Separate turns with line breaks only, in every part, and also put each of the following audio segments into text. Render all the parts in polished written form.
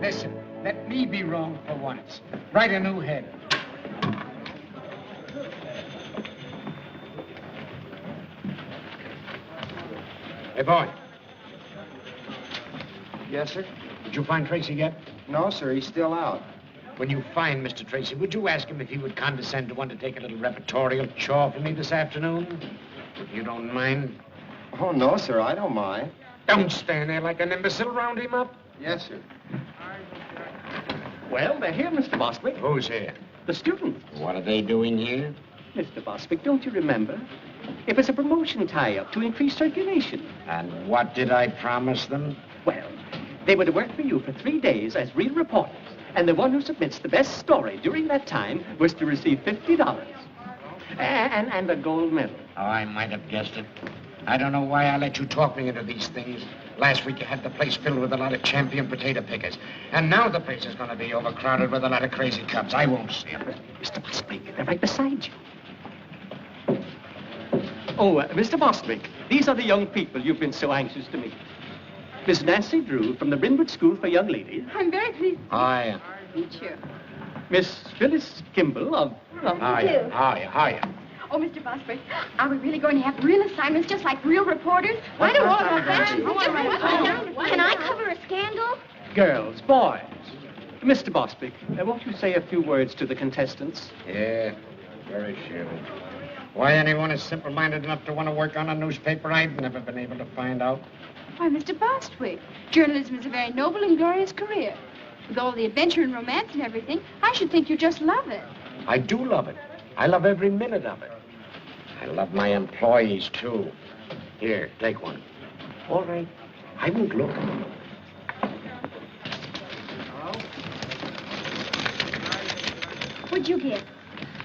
Listen, let me be wrong for once. Write a new head. Hey, boy.
Yes, sir?
Did you find Tracy yet?
No, sir. He's still out.
When you find Mr. Tracy, would you ask him if he would condescend to undertake a little repertorial chore for me this afternoon? If you don't mind.
Oh, no, sir. I don't mind.
Don't stand there like an imbecile. Round him up.
Yes, sir.
Well, they're here, Mr. Bostwick.
Who's here?
The students.
What are they doing here?
Mr. Bostwick, don't you remember? It was a promotion tie-up to increase circulation.
And what did I promise them?
Well, they were to work for you for 3 days as real reporters. And the one who submits the best story during that time was to receive $50. And a gold medal.
Oh, I might have guessed it. I don't know why I let you talk me into these things. Last week you had the place filled with a lot of champion potato pickers. And now the place is going to be overcrowded with a lot of crazy cubs. I won't see them.
Mr. Bostwick, they're right beside you. Oh, Mr. Bostwick, these are the young people you've been so anxious to meet. Miss Nancy Drew from the Brynwood School for Young Ladies.
I'm very pleased.
Hiya.
Meet you.
Miss Phyllis Kimball of...
Hiya.
Oh, Mr. Bostwick, are we really going to have real assignments just like real reporters? I don't want that. Can I cover a scandal?
Girls, boys. Mr. Bostwick, won't you say a few words to the contestants?
Yeah, very sure. Why anyone is simple-minded enough to want to work on a newspaper, I've never been able to find out.
Why, Mr. Bostwick, journalism is a very noble and glorious career. With all the adventure and romance and everything, I should think you just love it.
I do love it. I love every minute of it. I love my employees, too. Here, take one. All right. I won't look.
What'd you get?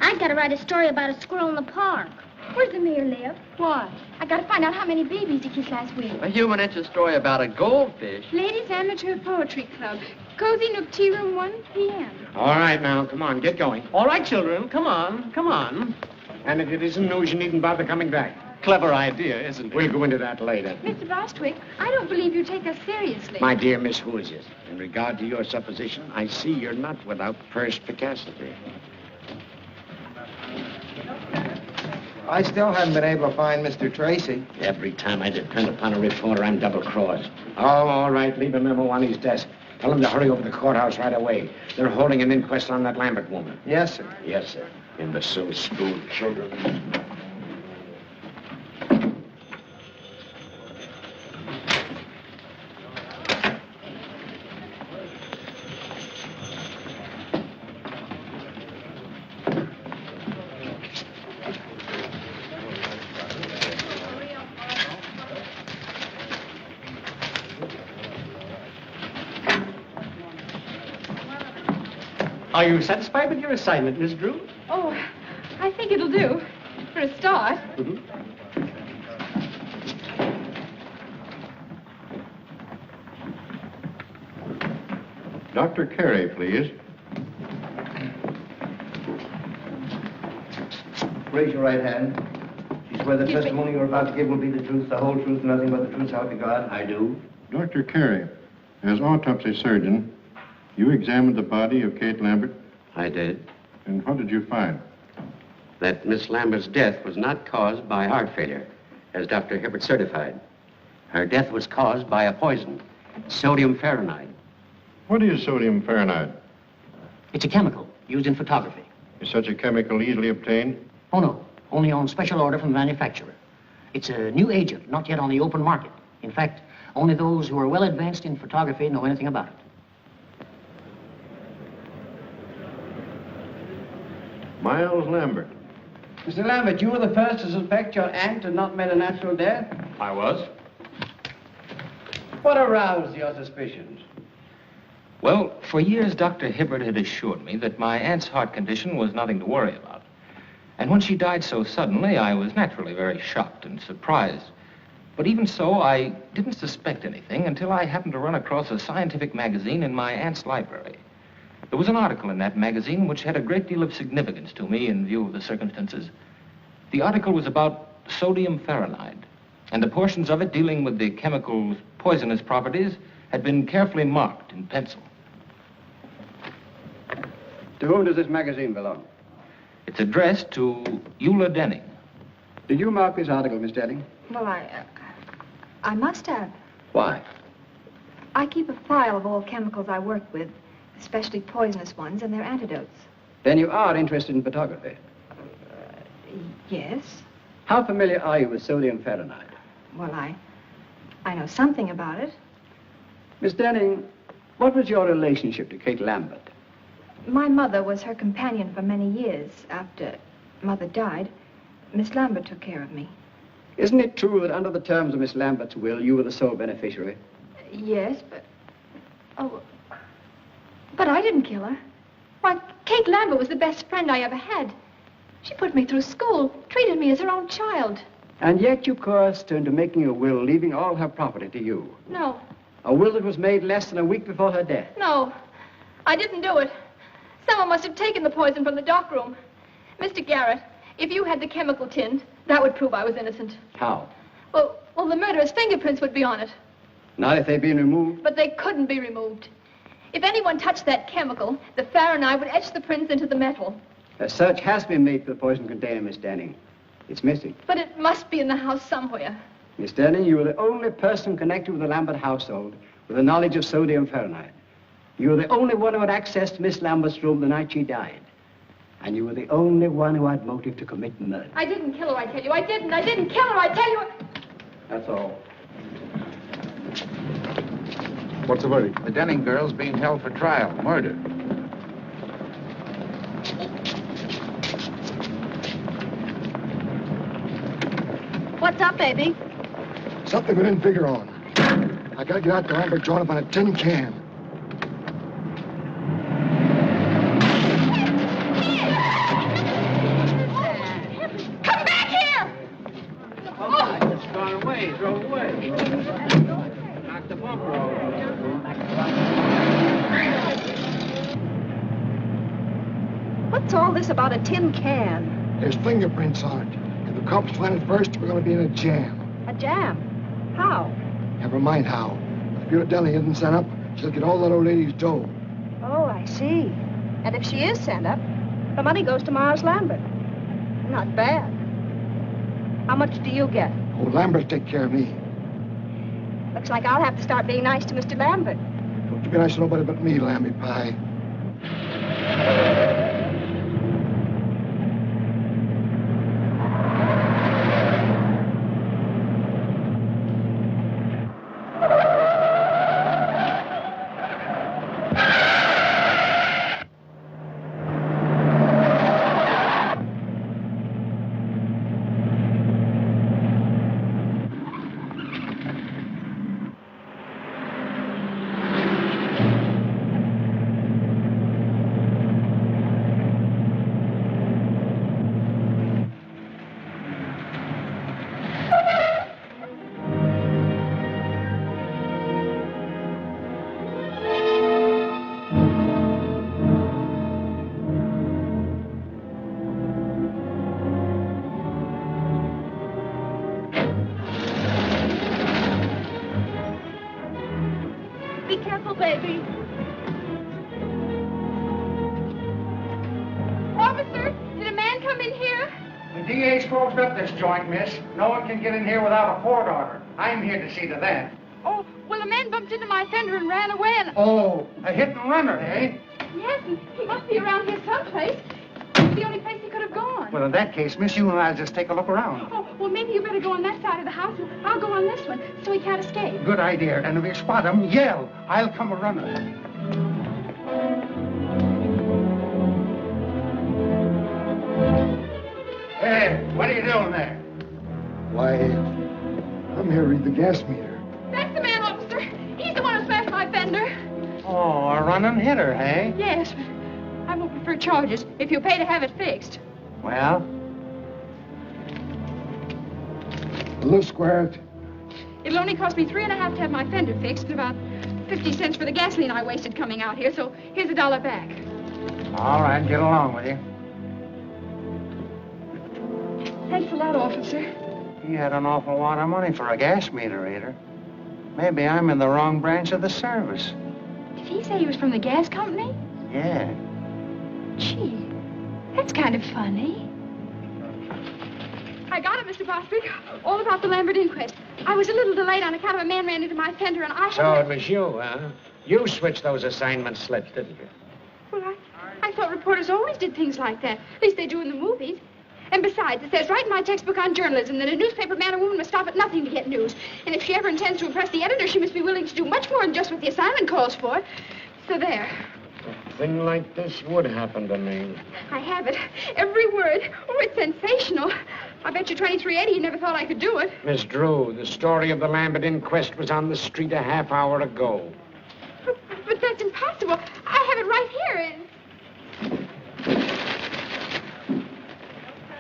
I gotta write a story about a squirrel in the park. Where's the mayor live?
Why? I got to find out how many babies he kissed last week.
A human interest story about a goldfish.
Ladies Amateur Poetry Club. Cozy Nook Tea Room, 1 p.m.
All right, now, come on, get going.
All right, children, come on, come on.
And if it isn't news, you needn't bother coming back.
Clever idea, isn't it?
We'll go into that later.
Mr. Bostwick, I don't believe you take us seriously.
My dear Miss Hoosiers, in regard to your supposition, I see you're not without perspicacity.
I still haven't been able to find Mr. Tracy.
Every time I depend upon a reporter, I'm double-crossed. Oh, all right, leave a memo on his desk. Tell him to hurry over to the courthouse right away. They're holding an inquest on that Lambert woman.
Yes, sir.
Yes, sir. Imbecile school children.
Are you satisfied with your assignment, Miss Drew?
Oh, I think it'll do. For a start.
Dr. Carey, please.
Raise your right hand. You swear the testimony you're about to give will be the truth, the whole truth, nothing but the truth, so help you God?
I do.
Dr. Carey, as autopsy surgeon, you examined the body of Kate Lambert,
I did.
and what did you find?
That Miss Lambert's death was not caused by heart failure, as Dr. Hibbert certified. Her death was caused by a poison, sodium fahrenheit.
What is sodium fahrenheit?
It's a chemical used in photography.
Is such a chemical easily obtained?
Oh, no. Only on special order from the manufacturer. It's a new agent, not yet on the open market. In fact, only those who are well advanced in photography know anything about it.
Miles Lambert.
Mr. Lambert, you were the first to suspect your aunt had not met a natural death?
I was.
What aroused your suspicions?
Well, for years, Dr. Hibbert had assured me that my aunt's heart condition was nothing to worry about. And when she died so suddenly, I was naturally very shocked and surprised. But even so, I didn't suspect anything until I happened to run across a scientific magazine in my aunt's library. There was an article in that magazine which had a great deal of significance to me in view of the circumstances. The article was about sodium fahrenheit, and the portions of it dealing with the chemical's poisonous properties had been carefully marked in pencil.
To whom does this magazine belong?
It's addressed to Eula Denning.
Did you mark this article, Miss Denning?
Well, I must have.
Why?
I keep a file of all chemicals I work with, especially poisonous ones and their antidotes.
Then you are interested in photography.
Yes.
How familiar are you with sodium fahrenheit?
Well, I know something about it.
Miss Denning, what was your relationship to Kate Lambert?
My mother was her companion for many years. After Mother died, Miss Lambert took care of me.
Isn't it true that under the terms of Miss Lambert's will, you were the sole beneficiary?
Yes, but... Oh, but I didn't kill her. Why, Kate Lambert was the best friend I ever had. She put me through school, treated me as her own child.
And yet you coerced her into making a will, leaving all her property to you.
No,
A will that was made less than a week before her death.
no, I didn't do it. Someone must have taken the poison from the dock room. Mr. Garrett, if you had the chemical tin, that would prove I was innocent.
How?
Well, the murderer's fingerprints would be on it.
Not if they'd been removed?
But they couldn't be removed. If anyone touched that chemical, the Fahrenheit would etch the prints into the metal.
A search has been made for the poison container, Miss Denning. It's missing.
But it must be in the house somewhere.
Miss Denning, you are the only person connected with the Lambert household with the knowledge of sodium fahrenheit. You were the only one who had access to Miss Lambert's room the night she died. And you were the only one who had motive to commit murder.
I didn't kill her, I tell you. I didn't kill her, I tell you.
That's all.
What's the verdict? The Denning girl's being held for trial, murder.
What's up, baby?
Something we didn't figure on. I gotta get out to Lambert drawn up on a tin can.
Come back here!
Oh, it's gone away. It drove away. Knocked the bumper over.
What's all this about a tin can?
There's fingerprints on it. If the cops find it first, we're gonna be in a jam.
A jam? How?
Never mind how. If Bureau Deli isn't sent up, she'll get all that old lady's dough.
Oh, I see. And if she is sent up, the money goes to Mars Lambert. Not bad. How much do you get?
Oh, Lambert take care of me.
Looks like I'll have to start being nice to Mr. Lambert.
Don't you be nice to nobody but me, Lamby Pie.
Be careful, baby. Officer, did a man come in here?
The DA's closed up this joint, miss. No one can get in here without a court order. I'm here to see to that.
Oh, well, a man bumped into my fender and ran away and...
Oh, a hit and runner, eh?
Yes, and he must be around here someplace. It's the only place he could have gone.
Well, in that case, miss, you and I'll just take a look around.
Oh, well, maybe you better go on that side of the house, and I'll go on this one, so he can't escape.
Good idea. And if you spot him, yell. I'll come a running. Hey, what are you doing there?
Why, I'm here to read the gas meter.
That's the man, officer. He's the one who smashed my fender.
Oh, a running hitter, eh?
Yes, but I won't prefer charges if you pay to have it fixed.
Well?
A little square.
It'll only cost me $3.50 to have my fender fixed and about 50 cents for the gasoline I wasted coming out here, so here's $1 back.
All right, get along with you.
Thanks a lot, officer.
He had an awful lot of money for a gas meter reader. Maybe I'm in the wrong branch of the service.
Did he say he was from the gas company?
Yeah.
Gee, that's kind of funny. I got it, Mr. Bostwick. All about the Lambert inquest. I was a little delayed on account of a man ran into my fender, and I...
So it was you, huh? You switched those assignment slips, didn't you?
Well, I thought reporters always did things like that. At least they do in the movies. And besides, it says right in my textbook on journalism that a newspaper man or woman must stop at nothing to get news. And if she ever intends to impress the editor, she must be willing to do much more than just what the assignment calls for. So there.
A thing like this would happen to me.
I have it. Every word. Oh, it's sensational. I bet you 2380 you never thought I could do it.
Miss Drew, the story of the Lambert inquest was on the street a half hour ago.
But that's impossible. I have it right here.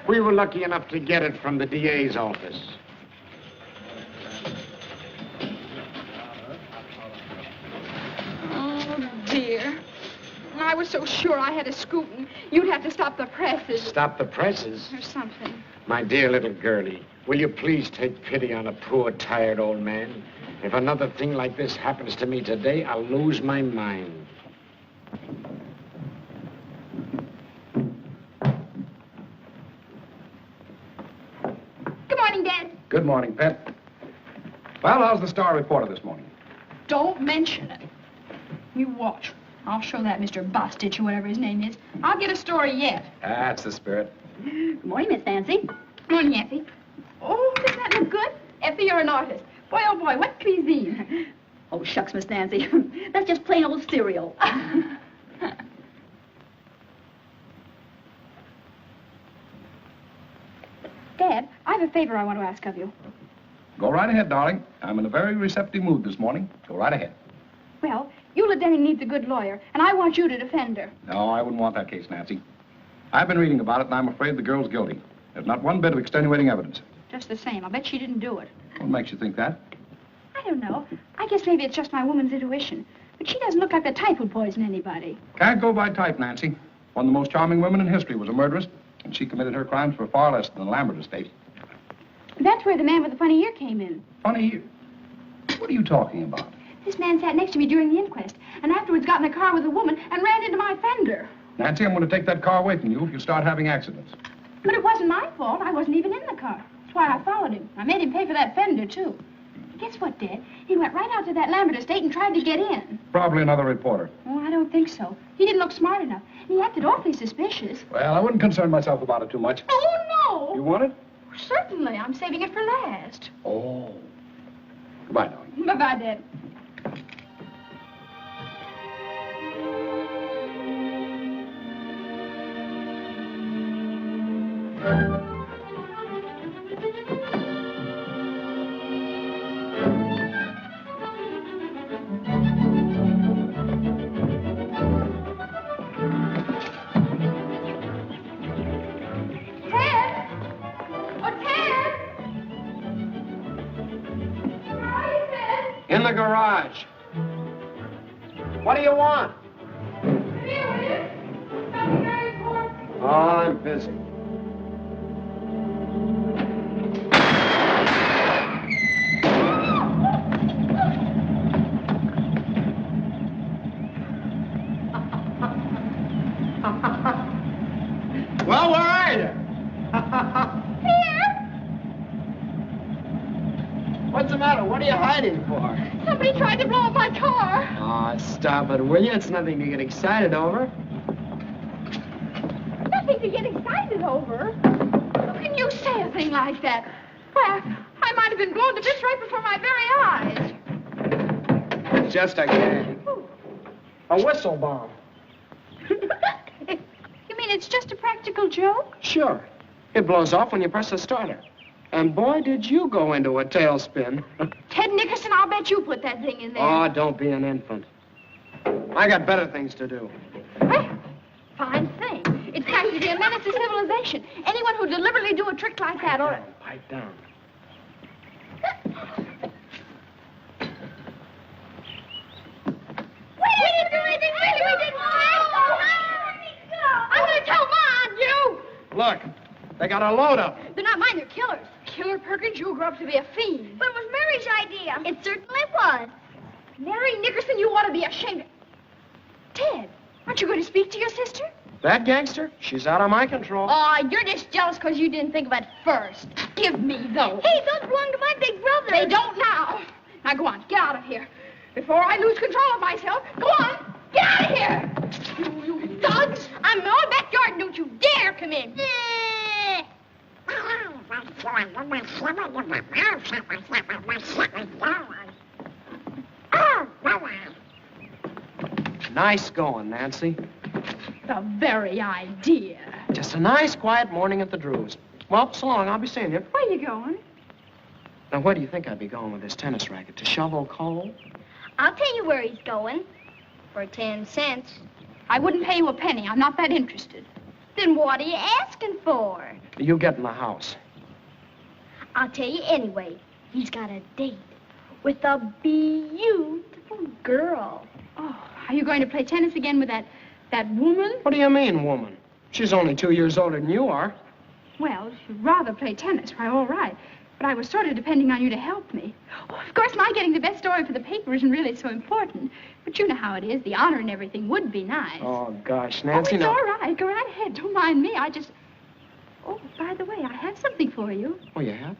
We were lucky enough to get it from the DA's office.
Oh, dear. I was so sure I had a scoop, and you'd have to stop the presses.
Stop the presses?
Or something.
My dear little girlie, will you please take pity on a poor, tired old man? If another thing like this happens to me today, I'll lose my mind.
Good morning, Dad.
Good morning, Pet. Well, how's the Star reporter this morning?
Don't mention it. You watch. I'll show that Mr. Bostitch or whatever his name is. I'll get a story yet.
That's the spirit.
Good morning, Miss Nancy.
Good morning, Effie. Oh, doesn't that look good? Effie, you're an artist. Boy, oh boy, what cuisine?
Oh, shucks, Miss Nancy. That's just plain old cereal.
Dad, I have a favor I want to ask of you.
Go right ahead, darling. I'm in a very receptive mood this morning. Go right ahead.
Well, Eula Denning needs a good lawyer, and I want you to defend her.
No, I wouldn't want that case, Nancy. I've been reading about it, and I'm afraid the girl's guilty. There's not one bit of extenuating evidence.
Just the same, I'll bet she didn't do it.
What makes you think that?
I don't know. I guess maybe it's just my woman's intuition. But she doesn't look like the type who'd poison anybody.
Can't go by type, Nancy. One of the most charming women in history was a murderess, and she committed her crimes for far less than the Lambert estate.
That's where the man with the funny ear came in.
Funny ear? What are you talking about?
This man sat next to me during the inquest, and afterwards got in a car with a woman and ran into my fender.
Nancy, I'm going to take that car away from you if you start having accidents.
But it wasn't my fault. I wasn't even in the car. That's why I followed him. I made him pay for that fender, too. Guess what, Dad? He went right out to that Lambert estate and tried to get in.
Probably another reporter.
Oh, I don't think so. He didn't look smart enough. He acted awfully suspicious.
Well, I wouldn't concern myself about it too much.
Oh, no!
You want it?
Certainly. I'm saving it for last.
Oh. Goodbye, darling.
Bye-bye, Dad.
In the garage. What do you want? Oh, I'm busy. Well, where are you?
Here!
What's the matter? What are you hiding for?
Somebody tried to blow up my car.
Oh, stop it, will you? It's nothing to get excited over.
Nothing to get excited over. How can you say a thing like that? Why, I might have been blown to bits right before my very eyes.
It's just a gag. A whistle bomb.
You mean it's just a practical joke?
Sure. It blows off when you press the starter. And boy, did you go into a tailspin.
Ted Nickerson, I'll bet you put that thing in there.
Oh, don't be an infant. I got better things to do.
Well, fine thing. It's practically a menace to civilization. Anyone who deliberately do a trick like that ought to...
Pipe down.
We didn't do anything, really, we didn't. I'm going to tell Ma on you.
Look, they got a load up.
They're not mine, they're killers. Killer Perkins, you'll grow up to be a fiend. But it was Mary's idea.
It certainly was.
Mary Nickerson, you ought to be ashamed. Ted, aren't you going to speak to your sister?
That gangster? She's out of my control.
Oh, you're just jealous because you didn't think of it first. Give me those.
Hey, those belong to my big brother.
They don't now. Now, go on. Get out of here. Before I lose control of myself. Go on. Get out of here. You thugs.
I'm in my backyard. Don't you dare come in.
Nice going, Nancy.
The very idea.
Just a nice, quiet morning at the Drews. Well, so long. I'll be seeing you.
Where you going?
Now, where do you think I'd be going with this tennis racket? To shovel coal?
I'll tell you where he's going. For 10 cents.
I wouldn't pay you a penny. I'm not that interested.
Then what are you asking for?
You get in the house.
I'll tell you anyway. He's got a date with a beautiful girl.
Oh, are you going to play tennis again with that woman?
What do you mean, woman? She's only 2 years older than you are.
Well, if you'd rather play tennis, why, all right. But I was sort of depending on you to help me. Oh, of course, my getting the best story for the paper isn't really so important. But you know how it is. The honor and everything would be nice.
Oh, gosh, Nancy,
it's
no.
all right. Go right ahead. Don't mind me. Oh, by the way, I have something for you.
Oh, you have?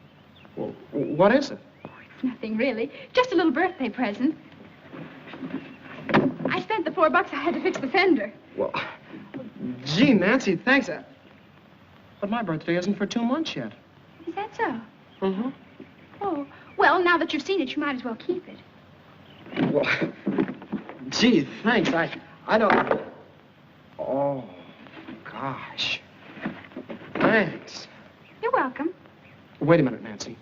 Well, what is it?
Oh, it's nothing, really. Just a little birthday present. I spent the $4 I had to fix the fender.
Well, gee, Nancy, thanks. But my birthday isn't for 2 months yet.
Is that so?
Mm-hmm.
Oh, well, now that you've seen it, you might as well keep it.
Well, gee, thanks. I don't... Oh, gosh. Thanks.
You're welcome.
Wait a minute, Nancy.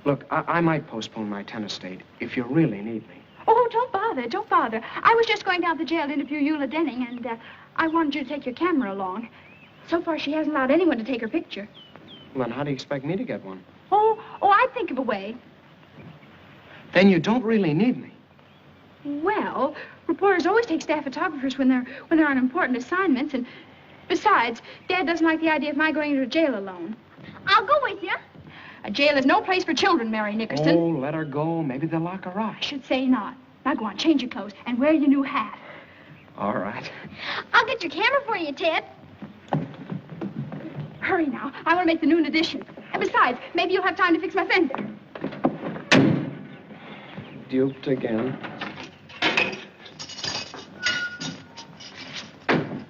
Look, I might postpone my tennis date if you really need me.
Oh, don't bother, don't bother. I was just going down to the jail to interview Eula Denning, and I wanted you to take your camera along. So far, she hasn't allowed anyone to take her picture.
Well, then how do you expect me to get one?
Oh, I'd think of a way.
Then you don't really need me.
Well, reporters always take staff photographers when they're on important assignments, and besides, Dad doesn't like the idea of my going into a jail alone.
I'll go with you.
A jail is no place for children, Mary Nickerson.
Oh, let her go. Maybe they'll lock her up.
I should say not. Now go on, change your clothes, and wear your new hat.
All right.
I'll get your camera for you, Ted.
Hurry now. I want to make the noon edition. And besides, maybe you'll have time to fix my fender.
Duped again.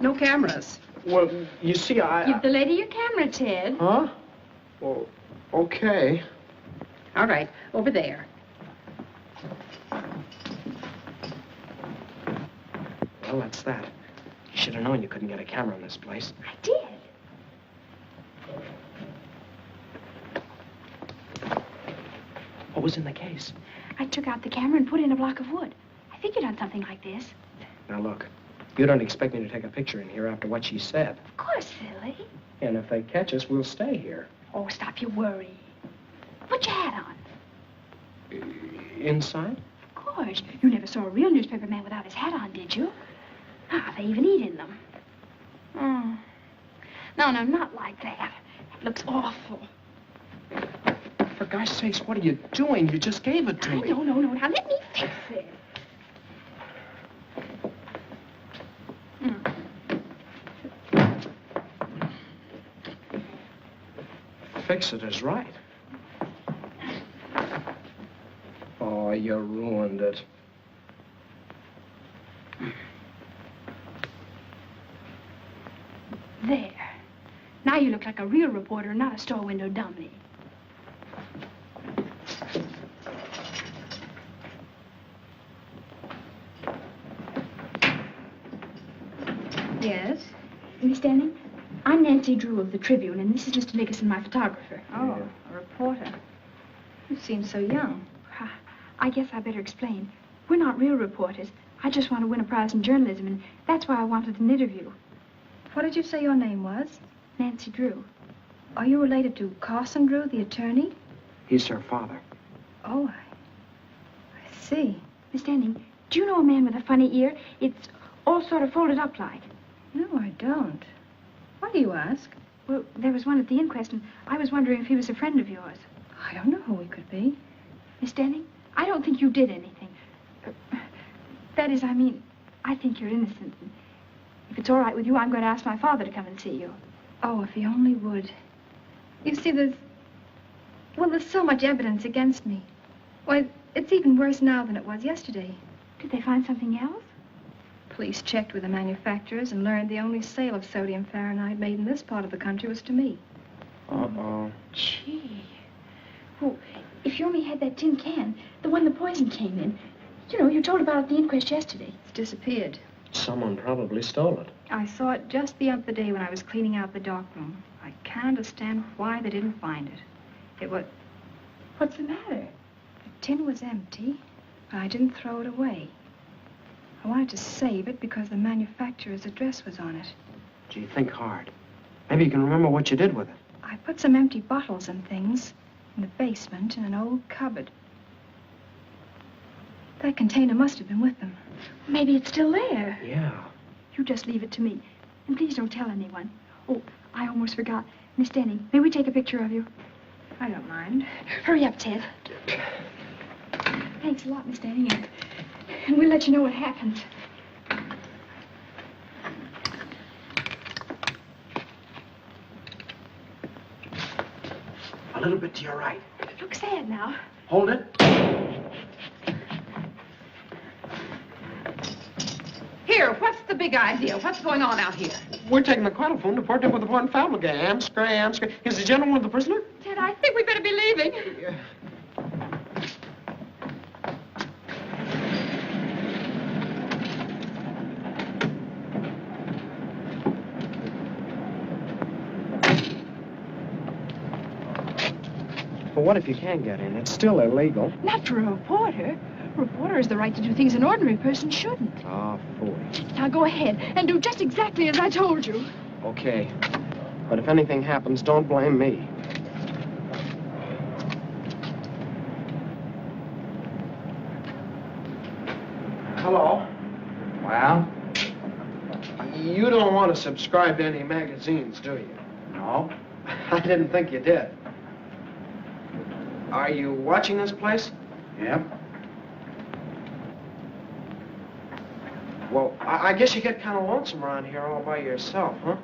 No cameras.
Well, you see,
Give the lady your camera, Ted.
Huh? Well, okay.
All right, over there.
Well, that's that. You should have known you couldn't get a camera in this place.
I did.
What was in the case?
I took out the camera and put in a block of wood. I figured on something like this.
Now, look. You don't expect me to take a picture in here after what she said.
Of course, silly.
And if they catch us, we'll stay here.
Oh, stop your worry. Put your hat on.
Inside?
Of course. You never saw a real newspaper man without his hat on, did you? Ah, they even eat in them. Oh. No, not like that. It looks awful.
For gosh sakes, what are you doing? You just gave it to me.
No. Now, let me fix it.
Fix it is right. Oh, you ruined it.
There. Now you look like a real reporter, not a store window dummy.
Yes?
Miss Denning, I'm Nancy Drew of the Tribune, and this is Mr. Nickerson, my photographer.
Oh, a reporter. You seem so young.
I guess I better explain. We're not real reporters. I just want to win a prize in journalism, and that's why I wanted an interview.
What did you say your name was?
Nancy Drew.
Are you related to Carson Drew, the attorney?
He's her father.
Oh, I see.
Miss Denning, do you know a man with a funny ear? It's all sort of folded up like.
No, I don't. Why do you ask?
Well, there was one at the inquest, and I was wondering if he was a friend of yours.
I don't know who he could be.
Miss Denning, I don't think you did anything. That is, I mean, I think you're innocent.
If it's all right with you, I'm going to ask my father to come and see you. Oh, if he only would. You see, there's so much evidence against me. Why, it's even worse now than it was yesterday.
Did they find something else?
Police checked with the manufacturers and learned the only sale of sodium fahrenheit made in this part of the country was to me.
Uh-oh.
Gee. Well, if you only had that tin can, the one the poison came in. You know, you told about it at the inquest yesterday.
It's disappeared.
Someone probably stole it.
I saw it just the other day when I was cleaning out the darkroom. I can't understand why they didn't find it. It was...
What's the matter?
The tin was empty, but I didn't throw it away. I wanted to save it because the manufacturer's address was on it.
Gee, think hard. Maybe you can remember what you did with it.
I put some empty bottles and things in the basement in an old cupboard. That container must have been with them.
Maybe it's still there.
Yeah.
You just leave it to me. And please don't tell anyone. Oh, I almost forgot. Miss Denning, may we take a picture of you?
I don't mind.
Hurry up, Ted. Thanks a lot, Miss Denning. And we'll let you know what happens.
A little bit to your right.
Look sad now.
Hold it.
Here, what's the big idea? What's going on out here?
We're taking the quadrophone to port him with the one family game. Scram. Is the gentleman the prisoner?
Ted, I think we better be leaving.
But what if you can get in? It's still illegal.
Not for a reporter. A reporter has the right to do things an ordinary person shouldn't.
Ah, fool.
Now go ahead and do just exactly as I told you.
Okay. But if anything happens, don't blame me. Hello?
Well?
You don't want to subscribe to any magazines, do you?
No.
I didn't think you did. Are you watching this place?
Yep.
Well, I guess you get kind of lonesome around here all by yourself, huh?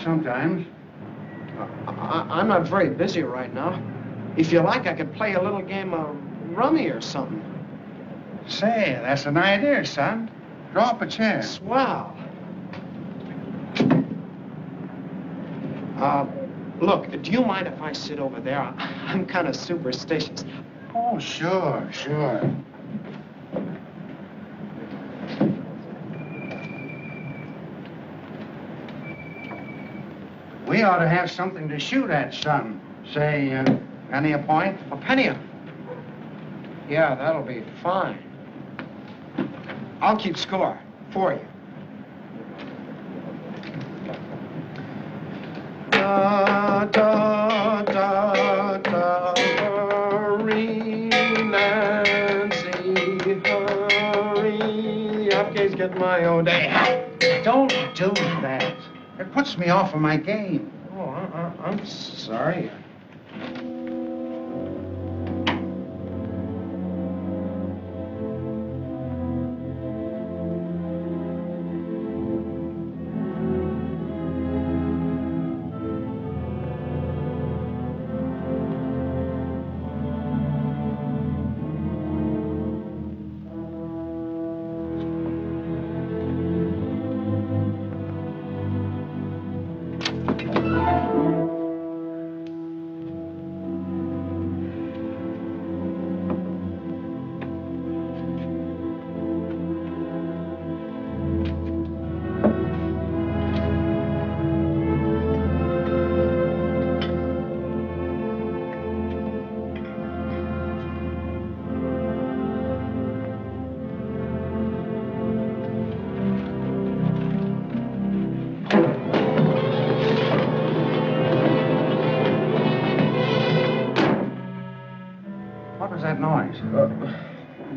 Sometimes.
I'm not very busy right now. If you like, I could play a little game of rummy or something.
Say, that's an idea, son. Draw up a chair.
Swell. Look, do you mind if I sit over there? I'm kind of superstitious.
Oh, sure. We ought to have something to shoot at, son. Say, penny a point?
A penny a... Yeah, that'll be fine. I'll keep score for you. Da, da, da, da, hurry, Nancy, hurry. Upgate's get my own day.
Don't do that. It puts me off of my game.
Oh, I'm sorry.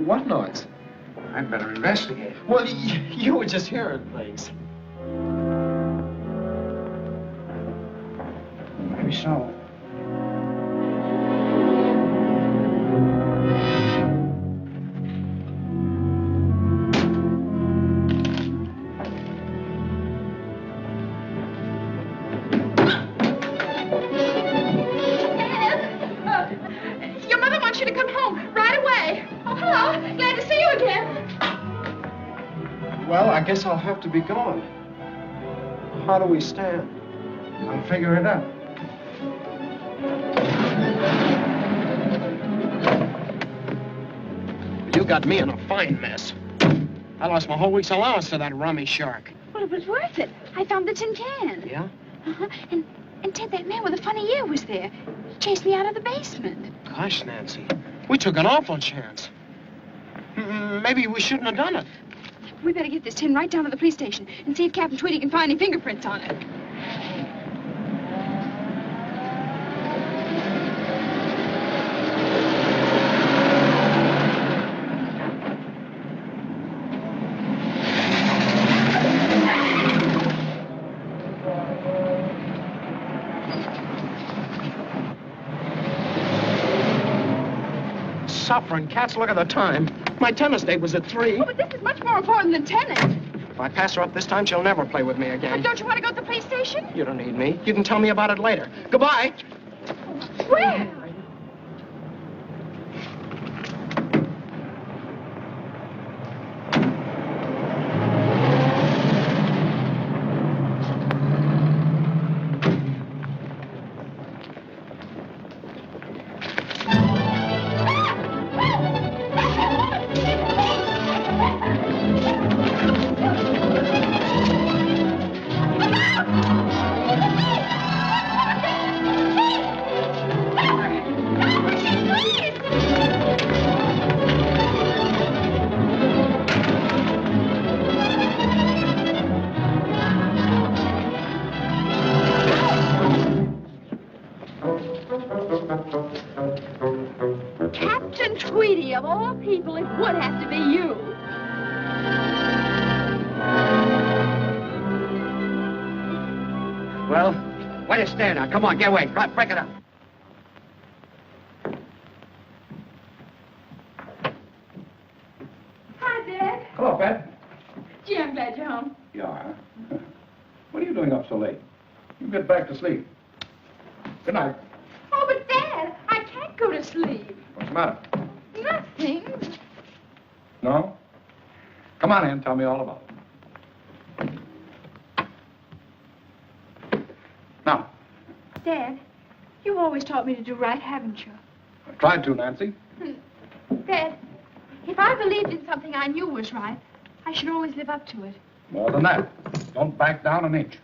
What noise?
I'd better investigate.
Well, you were just hearing things.
Maybe so.
Well, I guess I'll have to be going. How do we stand?
I'll figure it out.
You got me in a fine mess. I lost my whole week's allowance to that rummy shark.
Well, it was worth it. I found the tin can.
Yeah?
Uh-huh. And Ted, that man with the funny ear was there. He chased me out of the basement.
Gosh, Nancy, we took an awful chance. Maybe we shouldn't have done it.
We better get this tin right down to the police station and see if Captain Tweedy can find any fingerprints on it.
Suffering cats, look at the time. My tennis date was at 3.
Oh, but this is much more important than tennis.
If I pass her up this time, she'll never play with me again.
But don't you want to go to the police station?
You don't need me. You can tell me about it later. Goodbye.
Where? Captain Tweedy, of all people, it would have to be you.
Well, why do you stand now? Come on, get away. Break it up.
Hi, Dad.
Hello, Pat.
Gee, I'm glad you're home.
You are? What are you doing up so late? You get back to sleep. Good night.
Oh, but Dad, I can't go to sleep.
What's the matter?
Nothing.
No? Come on in, tell me all about it. Now,
Dad, you always taught me to do right, haven't you?
I tried to, Nancy.
Dad, if I believed in something I knew was right, I should always live up to it.
More than that. Don't back down an inch.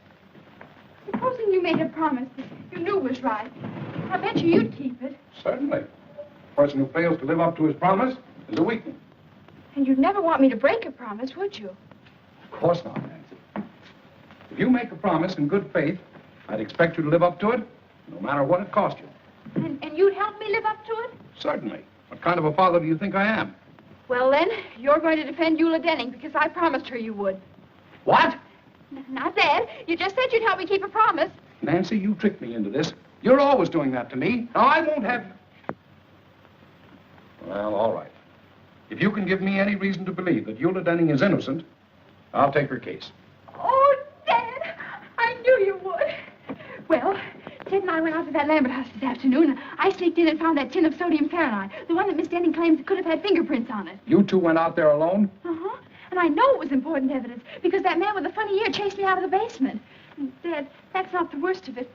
Supposing you made a promise that you knew was right, I bet you'd keep it.
Certainly. A person who fails to live up to his promise is a weakling.
And you'd never want me to break a promise, would you?
Of course not, Nancy. If you make a promise in good faith, I'd expect you to live up to it, no matter what it cost you.
And you'd help me live up to it?
Certainly. What kind of a father do you think I am?
Well, then, you're going to defend Eula Denning because I promised her you would.
What?
Not Dad. You just said you'd help me keep a promise.
Nancy, you tricked me into this. You're always doing that to me. Now, I won't have... Well, all right. If you can give me any reason to believe that Eula Denning is innocent, I'll take her case.
Oh, Dad, I knew you would. Well, Ted and I went out to that Lambert house this afternoon. I sneaked in and found that tin of sodium fahrenheit, the one that Miss Denning claims could have had fingerprints on it.
You two went out there alone?
Uh-huh. And I know it was important evidence because that man with the funny ear chased me out of the basement. And, Dad, that's not the worst of it.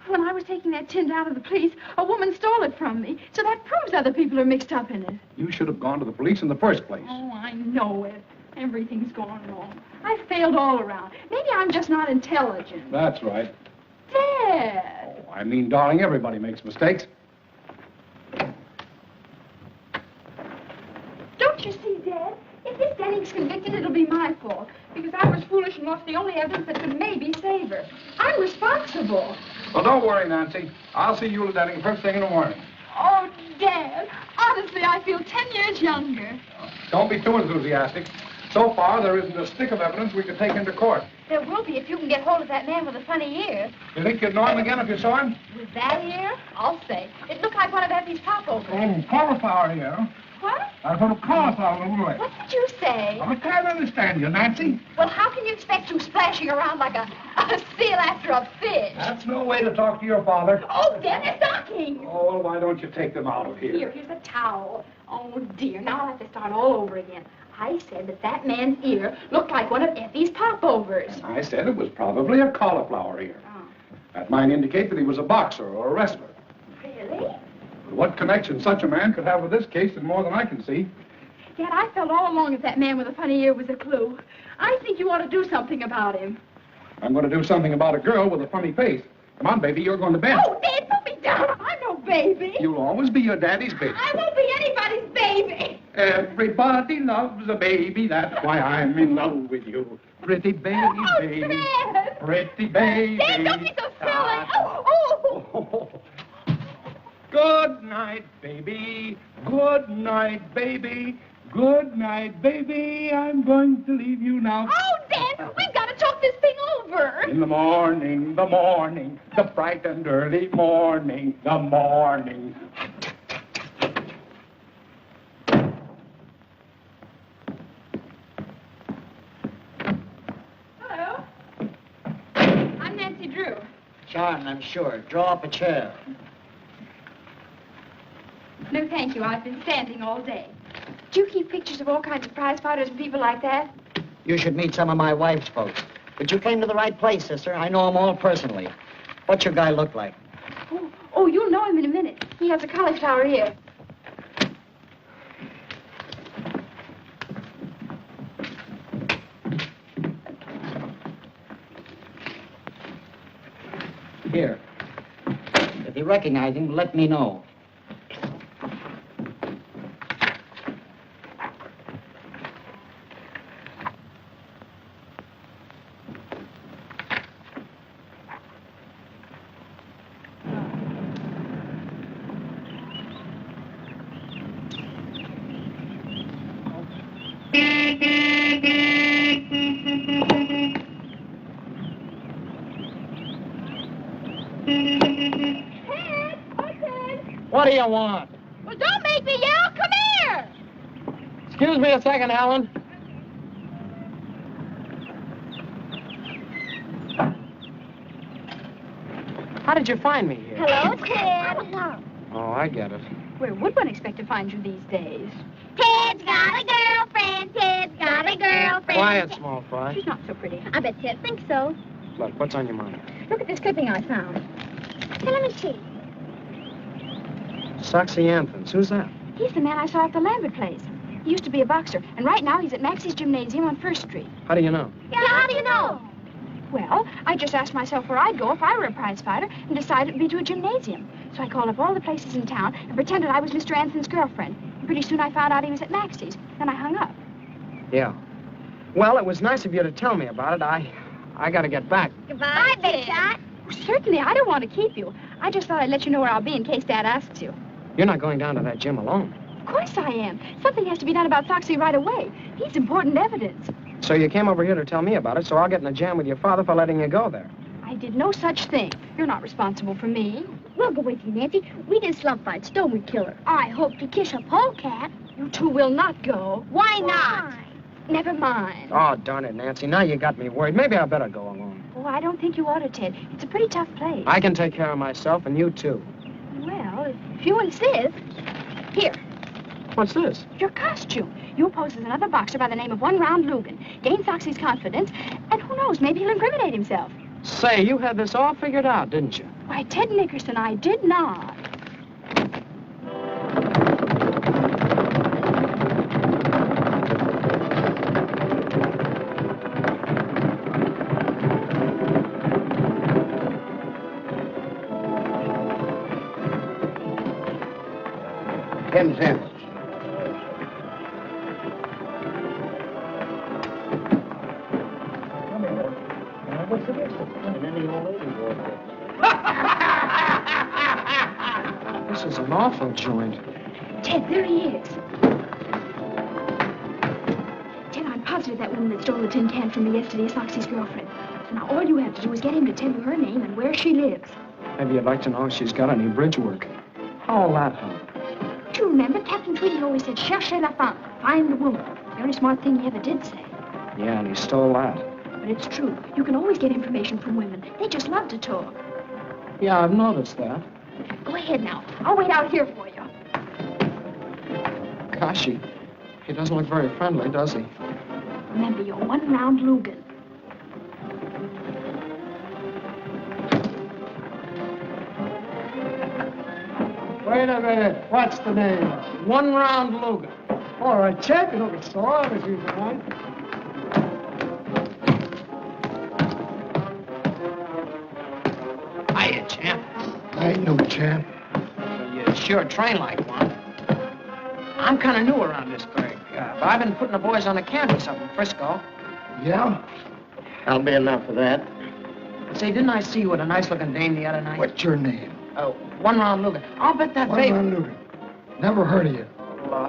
When I was taking that tin down to the police, a woman stole it from me. So that proves other people are mixed up in it.
You should have gone to the police in the first place.
Oh, I know it. Everything's gone wrong. I failed all around. Maybe I'm just not intelligent.
That's right.
Dad!
Oh, I mean, darling, everybody makes mistakes.
Don't you see, Dad? If Miss Denning's convicted, it'll be my fault. Because I was foolish and lost the only evidence that could maybe save her. I'm responsible.
Well, don't worry, Nancy. I'll see Eula Denning first thing in the morning.
Oh, Dad. Honestly, I feel 10 years younger.
Don't be too enthusiastic. So far, there isn't a stick of evidence we could take into court.
There will be if you can get hold of that man with the funny ear.
You think you'd know him again if you saw him?
With that ear? I'll say. It looked like one of Effie's popovers.
Oh, cauliflower here.
What?
I put a cauliflower in the way.
What did you say?
I can't understand you, Nancy.
Well, how can you expect him splashing around like a seal after a fish?
That's no way to talk to your father.
Oh, Dad, they're stockings.
Oh, well, why don't you take them out of here?
Here's a towel. Oh, dear. Now I'll have to start all over again. I said that man's ear looked like one of Effie's popovers.
I said it was probably a cauliflower ear. That might indicate that he was a boxer or a wrestler.
Really?
What connection such a man could have with this case is more than I can see.
Dad, I felt all along that man with a funny ear was a clue. I think you ought to do something about him.
I'm going to do something about a girl with a funny face. Come on, baby, you're going to bed.
Oh, Dad, put me down. I'm no baby.
You'll always be your daddy's baby.
I won't be anybody's baby.
Everybody loves a baby. That's why I'm in love with you. Pretty baby, baby.
Dad.
Pretty baby.
Dad, don't be so silly. Oh.
Good night, baby. Good night, baby. Good night, baby. I'm going to leave you now.
Oh, Dad, we've got to talk this thing over.
In the morning, the bright and early morning, the morning.
Hello. I'm Nancy Drew.
Charming, I'm sure. Draw up a chair.
No, thank you. I've been standing all day. Do you keep pictures of all kinds of prize fighters and people like that?
You should meet some of my wife's folks. But you came to the right place, sister. I know them all personally. What's your guy look like?
Oh, you'll know him in a minute. He has a cauliflower ear.
Here. If you recognize him, let me know. What do you want?
Well, don't make me yell. Come here.
Excuse me a second, Helen. How did you find me here?
Hello, Ted.
Oh, I get it.
Where would one expect to find you these days?
Ted's got a girlfriend. Ted's got a girlfriend.
Quiet, small fry.
She's not so pretty.
I bet Ted thinks so.
Look, what's on your mind?
Look at this clipping I found.
Hey, let me see.
Soxy Anthons. Who's that?
He's the man I saw at the Lambert place. He used to be a boxer, and right now he's at Maxie's Gymnasium on 1st Street.
How do you know?
Yeah, how do you know?
Well, I just asked myself where I'd go if I were a prize fighter and decided it'd be to a gymnasium. So I called up all the places in town and pretended I was Mr. Anson's girlfriend. And pretty soon I found out he was at Maxie's. Then I hung up.
Yeah. Well, it was nice of you to tell me about it. I gotta get back.
Goodbye, Big Shot.
Certainly, I don't want to keep you. I just thought I'd let you know where I'll be in case Dad asks you.
You're not going down to that gym alone.
Of course I am. Something has to be done about Foxy right away. He's important evidence.
So you came over here to tell me about it, so I'll get in a jam with your father for letting you go there.
I did no such thing. You're not responsible for me.
We'll go with you, Nancy. We did slump fights, don't we, Killer? I hope to kiss a polecat.
You two will not go.
Why not?
Never mind.
Oh, darn it, Nancy. Now you got me worried. Maybe I better go alone.
Oh, I don't think you ought to, Ted. It's a pretty tough place.
I can take care of myself, and you too.
Well, if you insist. Here.
What's this?
Your costume. You'll pose as another boxer by the name of One Round Lugan. Gain Foxy's confidence, and who knows, maybe he'll incriminate himself.
Say, you had this all figured out, didn't you?
Why, Ted Nickerson, I did not.
Ten cents.
This is an awful joint.
Ted, there he is. Ted, I'm positive that woman that stole the tin can from me yesterday is Foxy's girlfriend. So now all you have to do is get him to tell you her name and where she lives.
Maybe you'd like to know if she's got any bridge work. How'll that help?
Do you remember Captain Tweedy always said, cherchez la femme, find the woman. The only smart thing he ever did say.
Yeah, and he stole that.
But it's true. You can always get information from women. They just love to talk.
Yeah, I've noticed that.
Go ahead now. I'll wait out here for you.
Gosh,
He doesn't look very friendly, does he?
Remember your one-round Lugan.
Wait a minute. What's the name?
One round Lugan.
All right, check. It'll get sore if you want.
Hiya, champ.
I ain't no champ.
You sure train like one. I'm kind of new around this burg, but I've been putting the boys on the canvas up in Frisco.
Yeah?
That'll be enough of that. Say, didn't I see you with a nice-looking dame the other night?
What's your name?
One round Lugan. I'll bet that baby...
One Lugan. Never heard of you.
Well,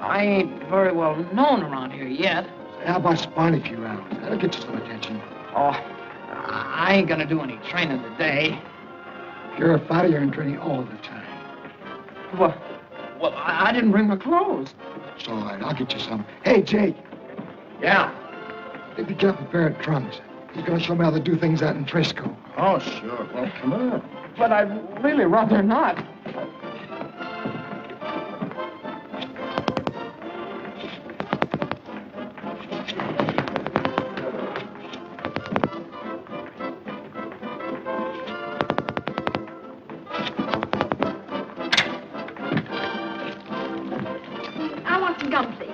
I ain't very well known around here yet.
How about spawning a few rounds? That'll get you some attention.
Oh, I ain't gonna do any training today.
If you're a fighter, you're in training all the time.
Well, I didn't bring my clothes.
It's all right. I'll get you some. Hey, Jake.
Yeah?
Take the cat a pair of trunks. He's gonna show me how to do things out in Frisco.
Oh, sure. Well, come on. But I'd really rather not.
I want some gum, please.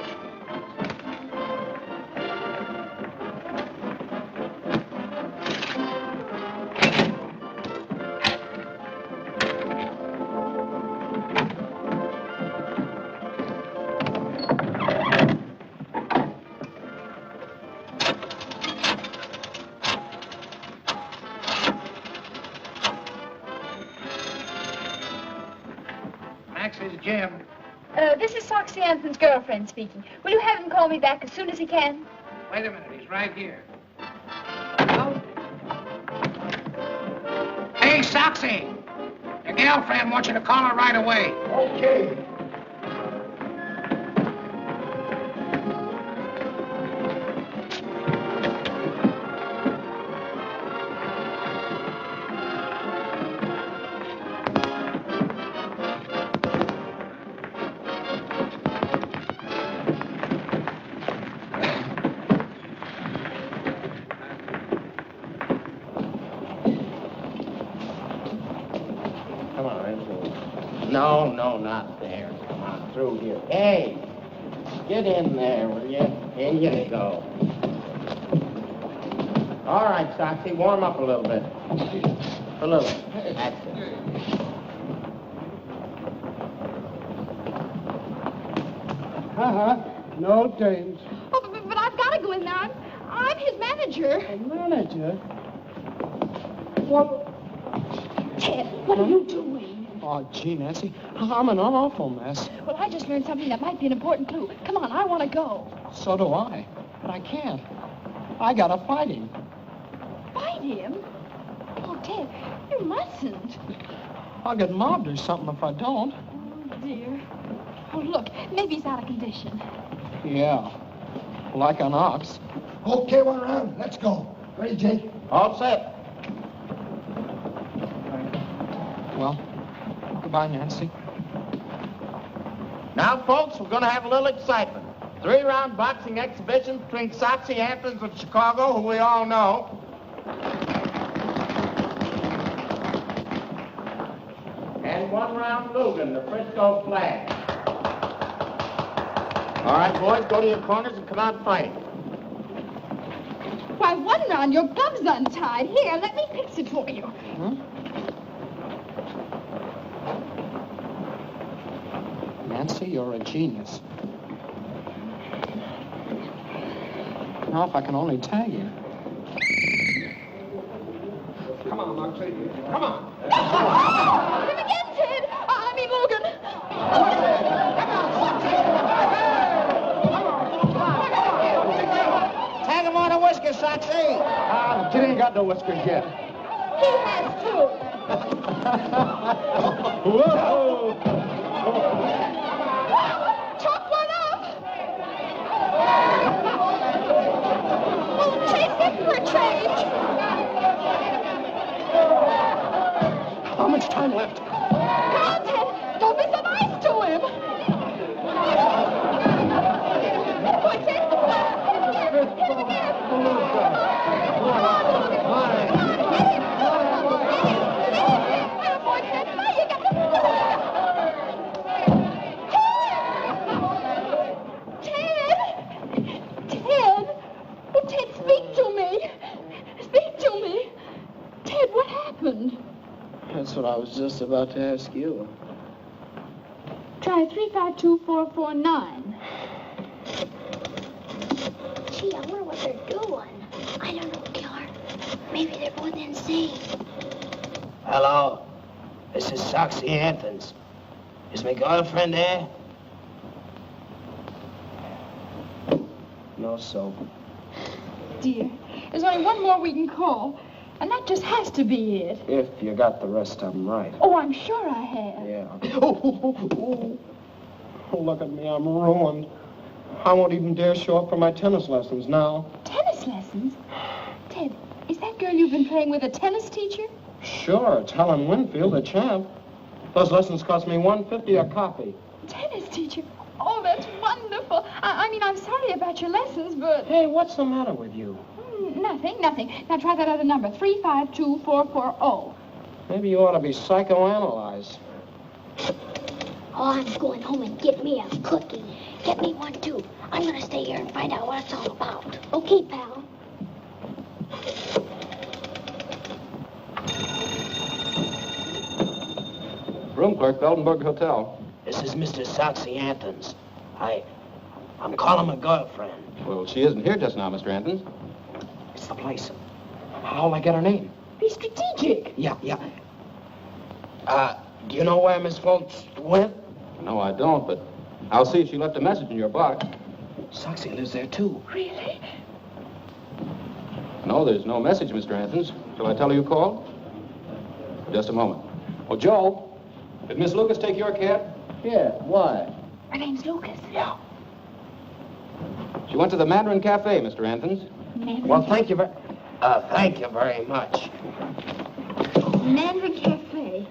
Max is Jim.
This is Foxy Anthony's girlfriend speaking. Will you have him call me back as soon as he can?
Wait a minute, he's right here.
Hey, Soxy! Your girlfriend wants you to call her right away.
Okay.
Come on, No, not there. Come on, through here. Hey, get in there, will you? Here you go. All right, Soxy, warm up a little bit. A little. That's it.
No dames.
Oh, but I've got to go in there. I'm his manager.
A manager?
What? Ted, what are you doing?
Oh, gee, Nancy, I'm in an awful mess.
Well, I just learned something that might be an important clue. Come on, I want to go.
So do I. But I can't. I gotta fight him.
Fight him? Oh, Ted, you mustn't.
I'll get mobbed or something if I don't.
Oh, dear. Oh, look, maybe he's out of condition.
Yeah, like an ox.
Okay, one round. Let's go. Ready, Jake?
All set. Well, goodbye, Nancy. Now, folks, we're going to have a little excitement. 3-round boxing exhibition between Soxy Anthony of Chicago, who we all know, and 1-round Lugan, the Frisco flag. All right, boys, go to your corners and come out fighting.
Why, 1 round, your gum's untied. Here, let me fix it for you.
Nancy, you're a genius. Now, if I can only tag you. Come on, Moxie. Come on.
Him again, Ted. I mean, Logan.
Tag him on a whisker, Soxy. Ah, the kid ain't got no whiskers yet.
He has to.
Whoa!
Chop one up. Oh, chase him for a change.
How much time left?
Come on, Ted. Don't be so nice to him.
That's what I was just about to ask you.
Try 352-449.
Gee, I wonder what they're doing. I don't know, Killer. Maybe they're both insane.
Hello. This is Soxy Anthons. Is my girlfriend there? No soap.
Dear, there's only one more we can call, and that just has to be it.
If you got the rest of them right.
Oh, I'm sure I have.
Yeah. Oh, look at me. I'm ruined. I won't even dare show up for my tennis lessons now.
Tennis lessons? Ted, is that girl you've been playing with a tennis teacher?
Sure, it's Helen Winfield, the champ. Those lessons cost me $1.50 a copy.
Tennis teacher? Oh, that's wonderful. I mean, I'm sorry about your lessons, but...
Hey, what's the matter with you?
Nothing. Now try that other number, 352-440.
Maybe you ought to be psychoanalyzed.
Oh, I'm going home and get me a cookie. Get me one, too. I'm going to stay here and find out what it's all about. Okay, pal.
Room clerk, Beldenburg Hotel.
This is Mr. Soxy Anthons. I'm calling my girlfriend.
Well, she isn't here just now, Mr. Anthons.
It's the place. How'll I get her name?
Be strategic.
Yeah. Do you know where Miss Foltz went?
No, I don't, but I'll see if she left a message in your box.
Soxy lives there, too.
Really?
No, there's no message, Mr. Anthons. Shall I tell her you called? Just a moment. Oh, Joe, did Miss Lucas take your cab?
Yeah, why?
Her name's Lucas.
Yeah.
She went to the Mandarin Cafe, Mr. Anthons.
Well, thank you very much.
Mandarin Cafe.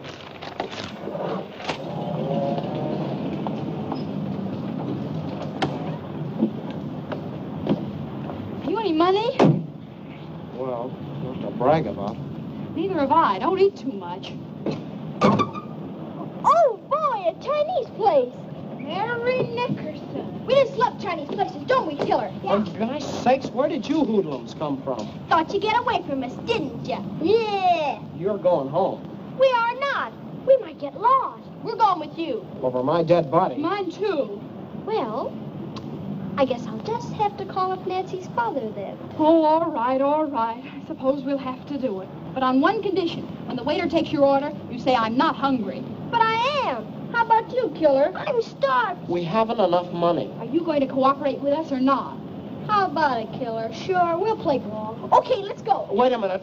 You any money?
Well, not to brag about.
Neither have I. Don't eat too much.
Oh, boy, a Chinese place.
Mary Nickerson.
We just love Chinese places, don't we, Killer?
For gosh sakes, where did you hoodlums come from?
Thought you'd get away from us, didn't ya? Yeah.
You're going home.
We are not. We might get lost. We're going with you.
Over my dead body.
Mine, too.
Well, I guess I'll just have to call up Nancy's father then.
Oh, all right. I suppose we'll have to do it. But on one condition. When the waiter takes your order, you say, I'm not hungry.
But I am. How about you, Killer? I'm starved.
We haven't enough money.
Are you going to cooperate with us or not?
How about it, Killer? Sure, we'll play ball. Okay, let's go.
Wait a minute.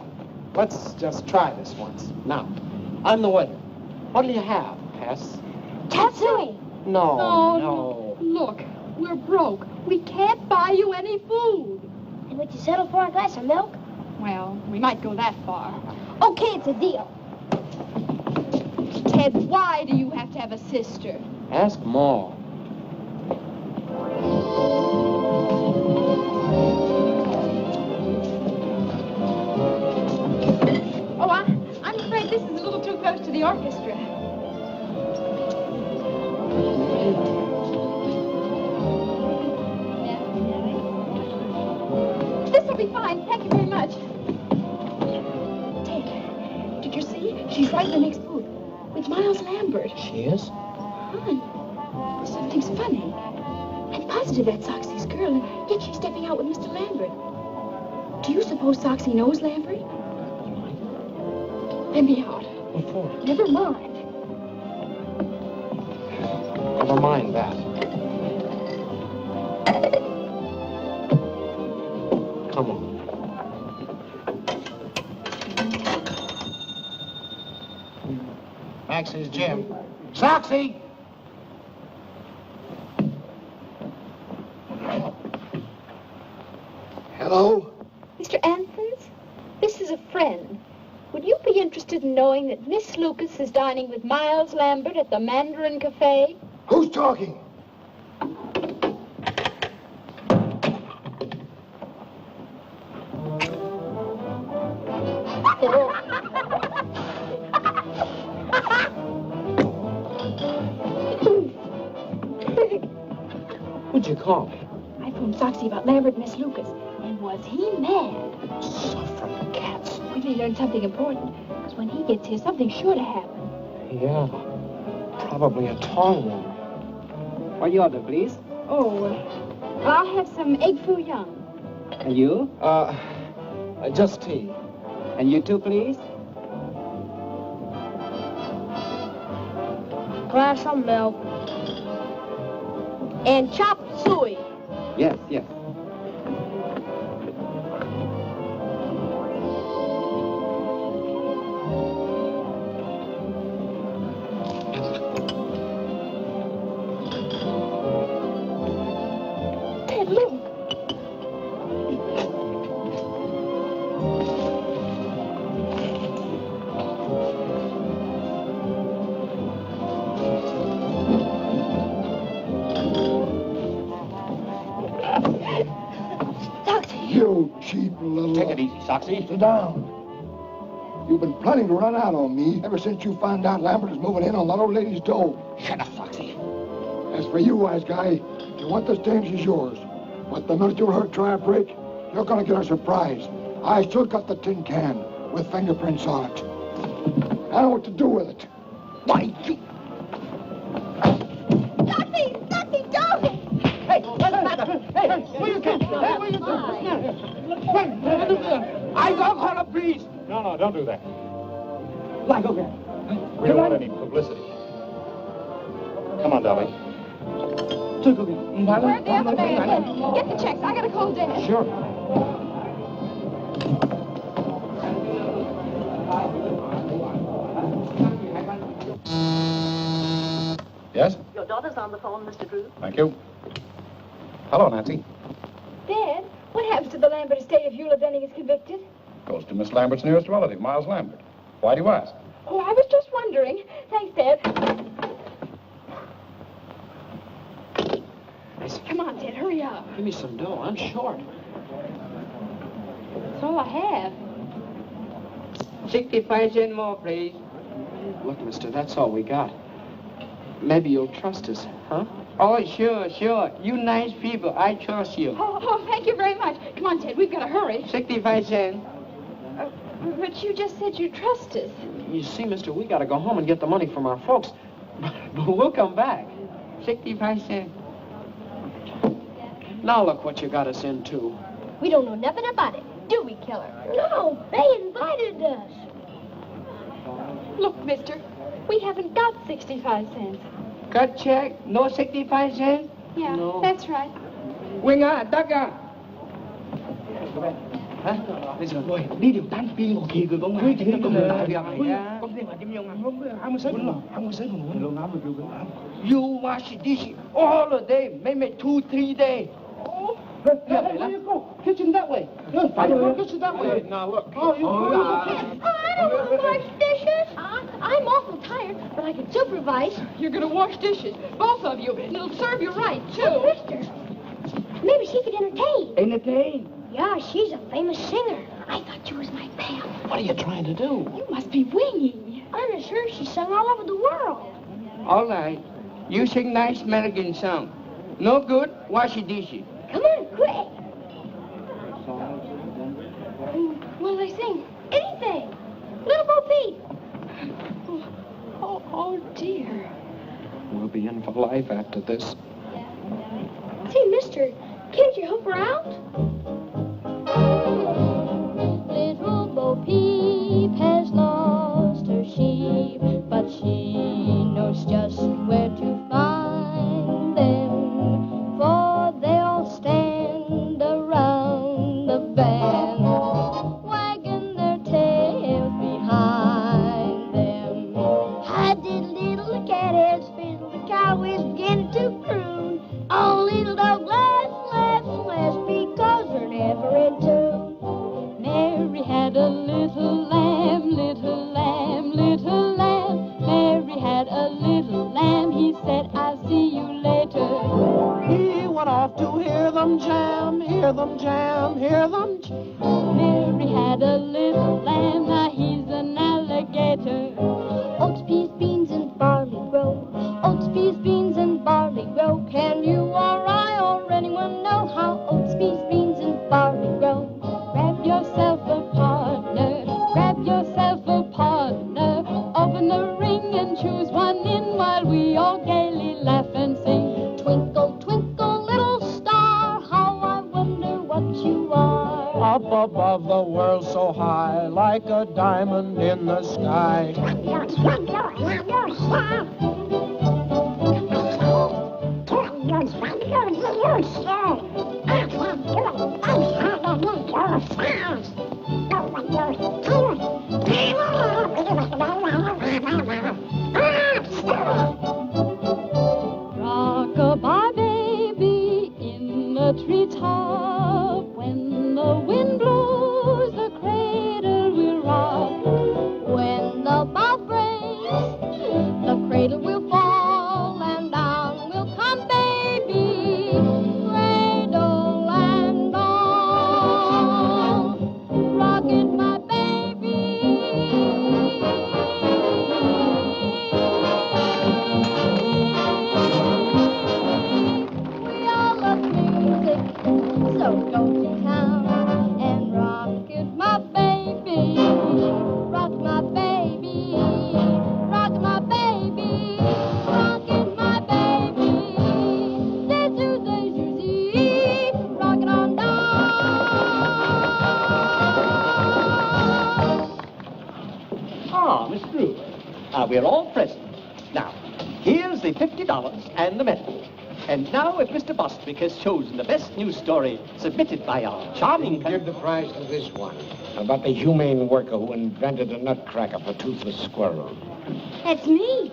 Let's just try this once. Now, I'm the waiter. What'll you have, Tess?
Tatsui.
No.
Look, we're broke. We can't buy you any food.
And would you settle for a glass of milk?
Well, we might go that far.
Okay, it's a deal.
Ted, why do you have to have a sister?
Ask Ma.
Oh, I'm afraid this is a little too close to the orchestra. This'll be fine. Thank you very much. Ted, did you see? She's right in the next booth. With Miles Lambert.
She is?
Hon, something's funny. I'm positive that's Soxy's girl, and yet she's stepping out with Mr. Lambert. Do you suppose Soxy knows Lambert? Let me out.
What for?
Never mind.
Never mind that. Come on.
Max's Jim. Soxy!
Hello?
Mr. Anthons, this is a friend. Would you be interested in knowing that Miss Lucas is dining with Miles Lambert at the Mandarin Cafe?
Who's talking?
Who'd you call?
I phoned Soxy about Lambert and Miss Lucas. And was he mad?
Suffering cats.
Well, they
learned something important. Because when he gets here, something's sure to happen.
Yeah, probably a tall one.
What you order, please?
Oh, well, I'll have some egg foo young.
And you?
Just tea.
And you too, please?
Glass of milk. And chopped suey.
Yes, yes.
Ted, look.
You cheap little...
Take it easy, Soxy.
Sit down. You've been planning to run out on me ever since you found out Lambert is moving in on that old lady's dough.
Shut up, Foxy.
As for you, wise guy, if you want this dame, she's yours. But the minute you hurt, try a break, you're gonna get a surprise. I still got the tin can with fingerprints on it. I know what to do with it. Why, you...
Ducky, don't!
Hey, what's the matter? Hey, where you going? Hey, where you going? I don't call the police.
No, don't do that.
Like, okay.
We don't want any publicity. Come on, Dolly.
Where's the other man? Get the checks. I gotta call Dad.
Sure. Yes?
Your daughter's on the phone, Mr. Drew.
Thank you. Hello, Nancy.
Dad, what happens to the Lambert estate if Eula Denning is convicted?
Goes to Miss Lambert's nearest relative, Miles Lambert. Why do you ask?
Oh, I was just wondering. Thanks, Dad. Come on, Ted, hurry up.
Give me some dough. I'm short.
That's all I have.
65 cents more, please. Look, mister, that's all we got. Maybe you'll trust us, huh?
Oh, sure. You nice people. I trust you.
Oh, thank you very much. Come on, Ted, we've got to hurry.
65 cents.
But you just said you trust us.
You see, mister, we gotta go home and get the money from our folks. But we'll come back.
65 cents.
Now look what you got us into.
We don't know nothing about it, do we, Killer? No, they invited us.
Look, mister,
We haven't got 65 cents.
Cut check, no 65 cents?
Yeah,
No.
that's right.
Winga, Daga.
Hả? Bây giờ rồi, đi điều tan phi một kỳ rồi con chỉ có người lại gặp. Con đi mà chim nhung ăn không có sấy còn luôn ám được
You wash this all the day, maybe 2-3 days.
Hey, go. Kitchen that way. Kitchen that way.
Now, look.
Oh, I don't want to wash dishes. I'm awful tired, but I can supervise.
You're going to wash dishes, both of you, and it'll serve you right, too.
Oh, mister, maybe she could entertain.
Entertain?
Yeah, she's a famous singer. I thought she was my pal.
What are you trying to do?
You must be winging.
I'm sure she sung all over the world.
All right. You sing nice American song. No good, wash the dishes.
Come on, quick.
What do they sing?
Anything. Little Bo Peep.
Oh, dear.
We'll be in for life after this.
Say, mister, can't you help her out?
Little Bo Peep has lost her sheep, but she knows just where to find them, for they'll stand around the band, wagging their tails behind them.
I did little cat fiddle, the cow is beginning to croon. Oh, little dog laughs, because they're never in tune.
Mary had a little lamb, little lamb, little lamb. Mary had a little lamb. He said, I'll see you later.
He went off to hear them jam, hear them jam, hear them jam.
Mary had a little lamb. Now he's an alligator.
Oats, peas, beans, and barley grow. Oats, peas, beans, and barley grow. Can you or I or anyone know how oats, peas, beans, and barley grow?
Grab yourself a partner. Grab
so high, like a diamond in the sky.
Rock-a-bye, baby, in the treetop. When the wind blows, the cradle will rock. When the bough breaks, the cradle will fall, and down will come baby, cradle and all. Rock it, my baby. So go to town and rock it, my baby. Rock my baby. Rock my baby. Rock it, my baby. Day to day to see. Rock it on down.
Ah, Miss Drew. We're all present. Now, here's the $50 and the medal. And now, if Mr. Bostwick has chosen the best news story submitted by our charming...
Give the prize to this one. About the humane worker who invented a nutcracker for toothless squirrels.
That's me.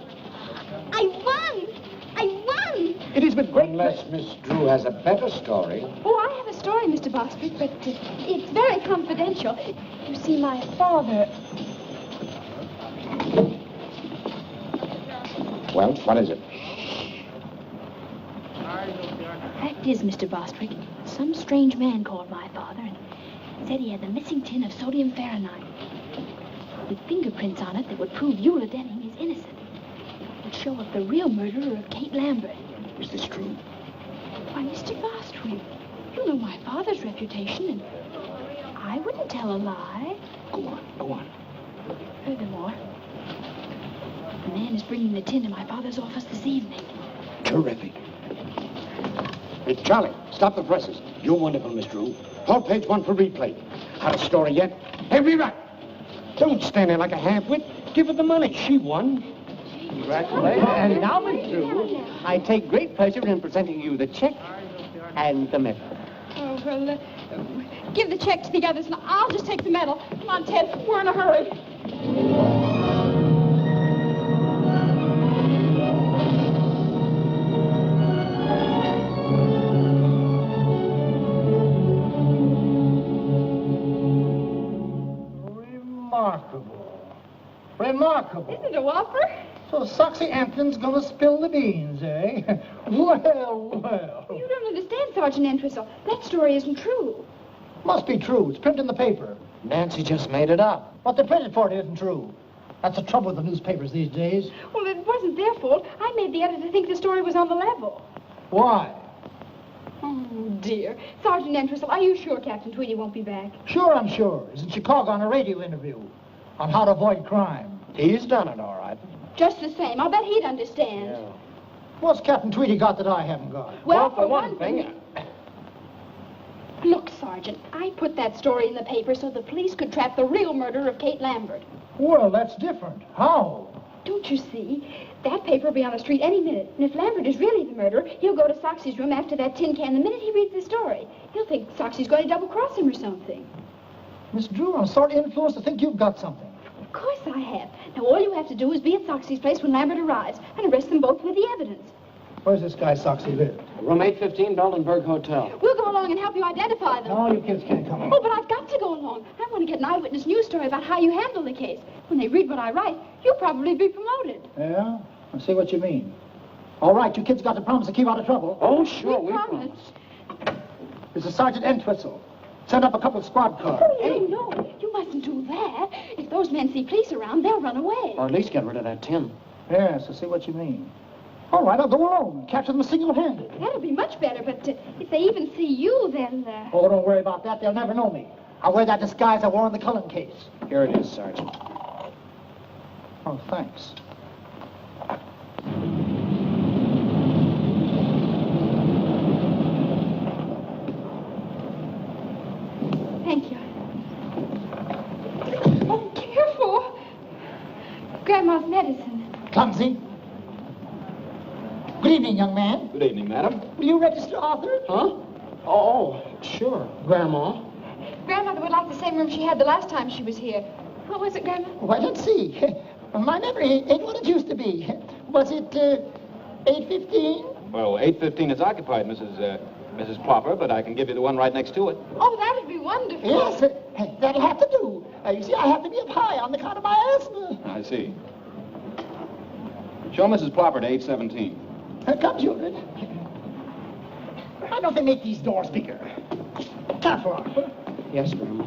I won. I won.
It is with great...
Unless Miss Drew has a better story.
Oh, I have a story, Mr. Bostwick, but it's very confidential. You see, my father...
Well, what is it?
Fact is, Mr. Bostwick, some strange man called my father and said he had the missing tin of sodium Fahrenheit with fingerprints on it that would prove Eula Denning is innocent. It would show up the real murderer of Kate Lambert.
Is this true?
Why, Mr. Bostwick, you know my father's reputation, and I wouldn't tell a lie.
Go on, go on.
Furthermore, the man is bringing the tin to my father's office this evening.
Terrific. Hey, Charlie, stop the presses. You're wonderful, Miss Drew. Hold page 1 for replay. Had a story yet? Hey, rewrite. Don't stand there like a half-wit. Give her the money. She won.
Congratulations. And now, Miss Drew, I take great pleasure in presenting you the check and the medal.
Oh, well, give the check to the others, and I'll just take the medal. Come on, Ted. We're in a hurry.
Remarkable.
Isn't it a whopper?
So Soxy Ampton's gonna spill the beans, eh? Well, well.
You don't understand, Sergeant Entwistle. That story isn't true.
Must be true. It's printed in the paper.
Nancy just made it up.
What they printed for it isn't true. That's the trouble with the newspapers these days.
Well, it wasn't their fault. I made the editor think the story was on the level.
Why?
Oh, dear. Sergeant Entwistle, are you sure Captain Tweedy won't be back?
Sure, I'm sure. He's in Chicago on a radio interview on how to avoid crime.
He's done it, all right.
Just the same. I'll bet he'd understand.
Yeah.
What's Captain Tweedy got that I haven't got?
Well, for one thing... Look, Sergeant, I put that story in the paper so the police could trap the real murderer of Kate Lambert.
Well, that's different. How?
Don't you see? That paper will be on the street any minute. And if Lambert is really the murderer, he'll go to Soxy's room after that tin can the minute he reads the story. He'll think Soxy's going to double-cross him or something.
Miss Drew, I'm sort of influenced to think you've got something.
Of course I have. Now, all you have to do is be at Soxy's place when Lambert arrives and arrest them both with the evidence.
Where's this guy Soxy live?
Room 815, Beldenberg Hotel.
We'll go along and help you identify them.
No, you kids can't come.
Oh, but I've got to go along. I want to get an eyewitness news story about how you handle the case. When they read what I write, you'll probably be promoted.
Yeah? I see what you mean. All right, you kids got to promise to keep out of trouble.
Oh, sure, we
promise.
This is Sergeant Entwistle. Send up a couple of squad cars.
Oh, no, you mustn't do that. If those men see police around, they'll run away.
Or at least get rid of that tin.
Yes, I see what you mean. All right, I'll go alone and capture them single-handed.
That'll be much better, but if they even see you, then...
Oh, don't worry about that. They'll never know me. I'll wear that disguise I wore in the Cullen case.
Here it is, Sergeant.
Oh, thanks.
Thank you. Grandma's medicine.
Clumsy. Good evening, young man.
Good evening, madam.
Will you register Arthur?
Huh? Oh, sure, Grandma.
Grandmother would like the same room she had the last time she was here. What was it, Grandma?
Why, let's see. My memory ain't what it used to be. Was it 8:15?
Well, 8:15 is occupied, Mrs. Plopper, but I can give you the one right next to it.
Oh, that would be wonderful.
Yes, that'll have to do. You see, I have to be up high on account of my asthma.
I see. Show Mrs. Plopper to 817.
Come, children. Why don't they make these doors bigger? Careful, Arthur.
Yes, Grandma.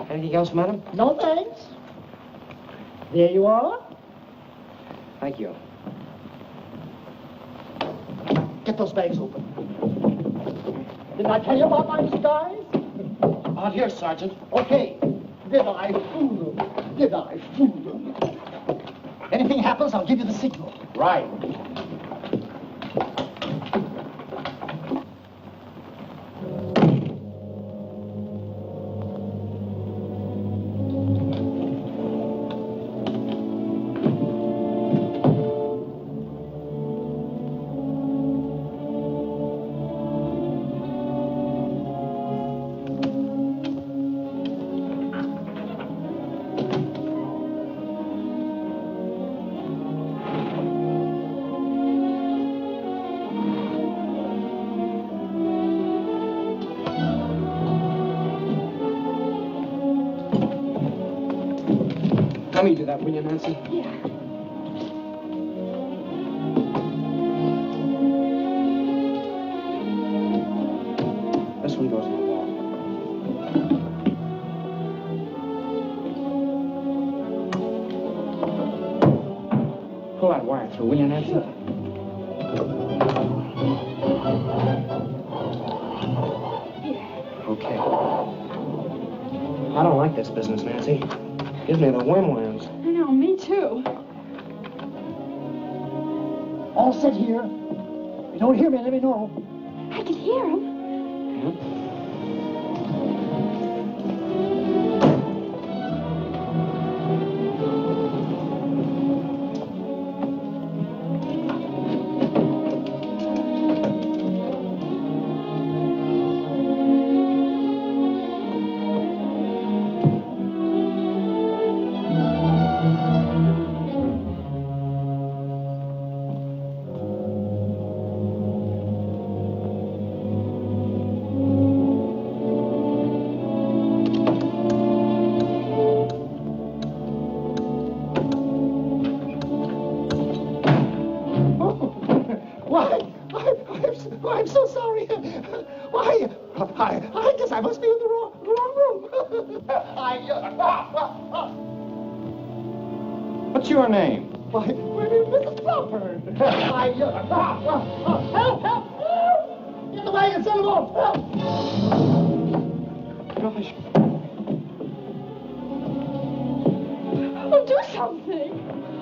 Anything else, madam?
No, thanks. There you are.
Thank you.
Get those bags open. Didn't I tell you about my disguise?
Out here, Sergeant.
Okay. Did I fool them? Did I fool them? Anything happens, I'll give you the signal.
Right. Let me do that, will you, Nancy?
Yeah.
This one goes in the wall. Pull that wire through, will you, Nancy? Okay. I don't like this business, Nancy. Gives me the wormworms.
I know, me too.
All set here. If you don't hear me, let me know.
I can hear him.
I'm so sorry. Why, I guess I must be in the wrong room.
What's your name?
Why, Mrs. Plopper. Help! Get the wagon, send them off. Help!
Gosh.
Oh, do something.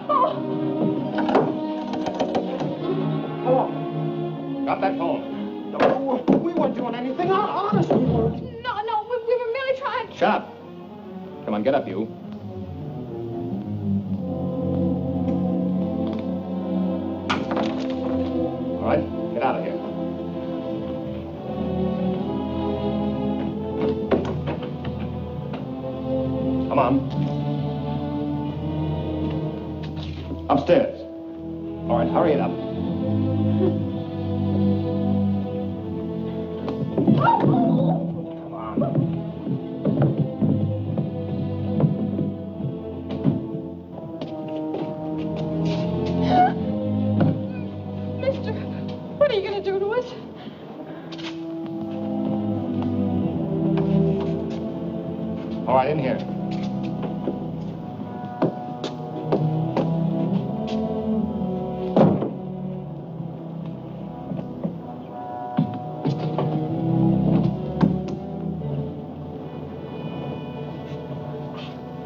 Oh.
Hello. Got that phone?
No, we weren't doing anything. Honest, we weren't.
No, we were merely trying.
Shut up. Come on, get up, you. All right, get out of here. Come on. Upstairs. All right, hurry it up.
Mister, what are you going to do to us?
All right, in here.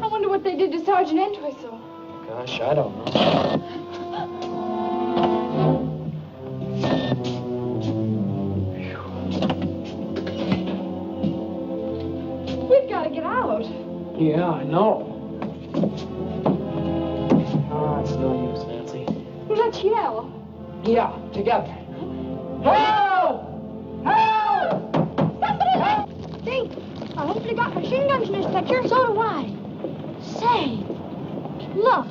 I wonder what they did to Sergeant Entwistle.
Gosh, I don't know.
We've got to get out.
Yeah, I know. Oh, it's no use, Nancy.
Well, let's yell.
Yeah, together. Help! Help!
Somebody help! Think, I hope they got machine guns in this picture. So do I. Say, look.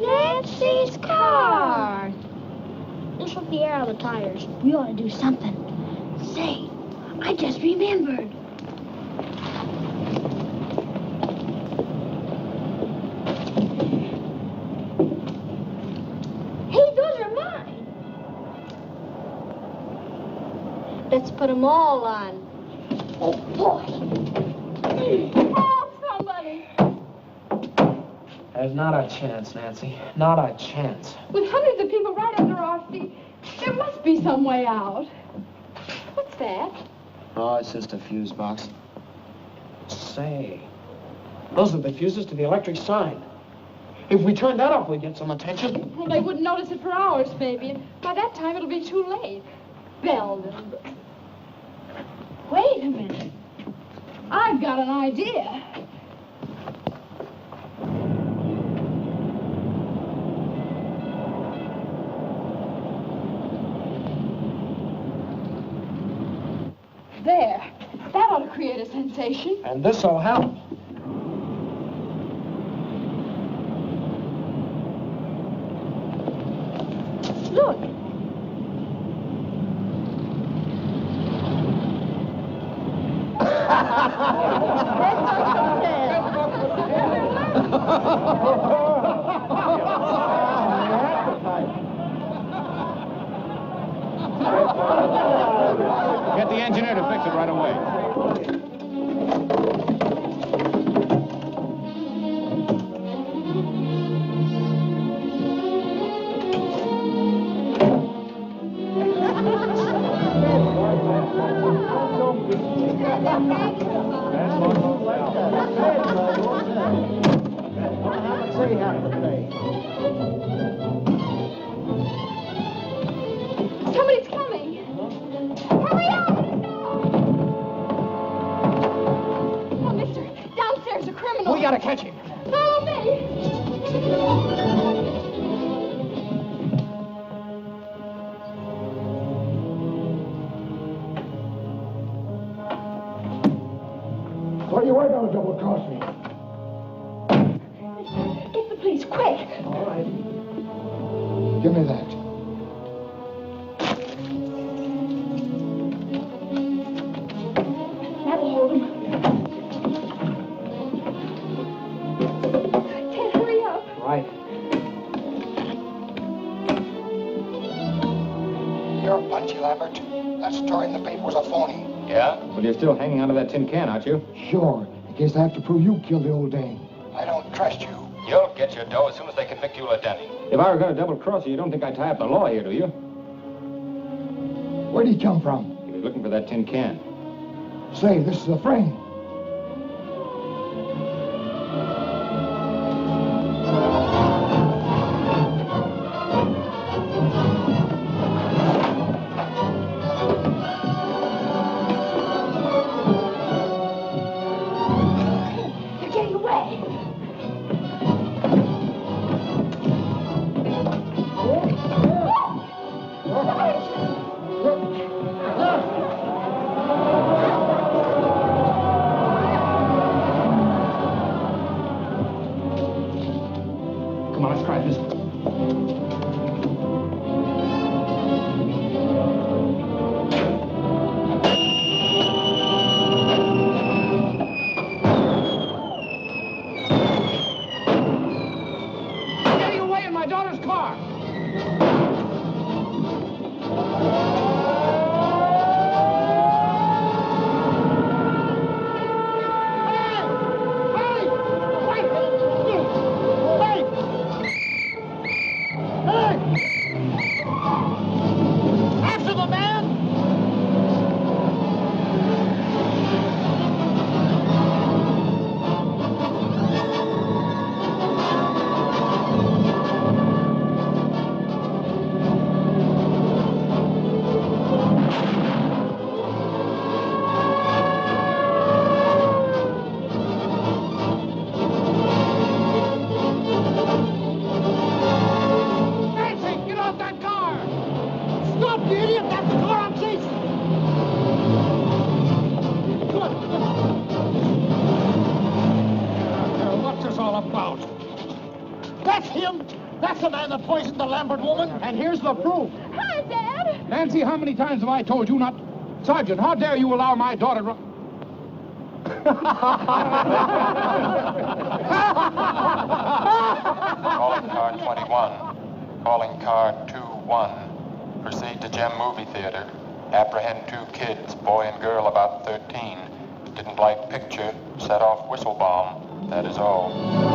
Nancy's car. This will the air out of the tires. We ought to do something. Say, I just remembered. Hey, those are mine. Let's put them all on. Oh, boy.
Oh, somebody.
There's not a chance, Nancy. Not a chance.
With hundreds of people right under our feet, there must be some way out. What's that?
Oh, it's just a fuse box. Say, those are the fuses to the electric sign. If we turn that off, we'd get some attention.
Well, they wouldn't notice it for hours, maybe. And by that time, it'll be too late. Belden. Wait a minute. I've got an idea. There. That ought to create a sensation.
And this'll help.
Look.
Get the engineer to fix it right away.
Somebody's coming. Hurry up! Oh, mister, downstairs a criminal.
We gotta catch him.
Follow me.
What are you waiting on to double-cross me?
Get the police, quick.
All right. Give me that.
That'll hold him. Ted, hurry up.
Right.
You're a punchy, Lambert. That story in the paper was a phony.
Yeah? Well, you're still hanging onto that tin can, aren't you?
Sure. In case I have to prove you killed the old dame. I don't trust you.
You'll get your dough as soon as they convict you of Denny. If I were going to double-cross you, you don't think I'd tie up the law here, do you?
Where'd he come from?
He was looking for that tin can.
Say, this is a frame.
They're getting away.
poisoned the Lambert woman, and here's the proof.
Hi, Dad.
Nancy, how many times have I told you not... Sergeant, how dare you allow my daughter to...
Calling car 21. Calling car 21. Proceed to Gem Movie Theater. Apprehend 2 kids, boy and girl about 13. Didn't like picture. Set off whistle bomb. That is all.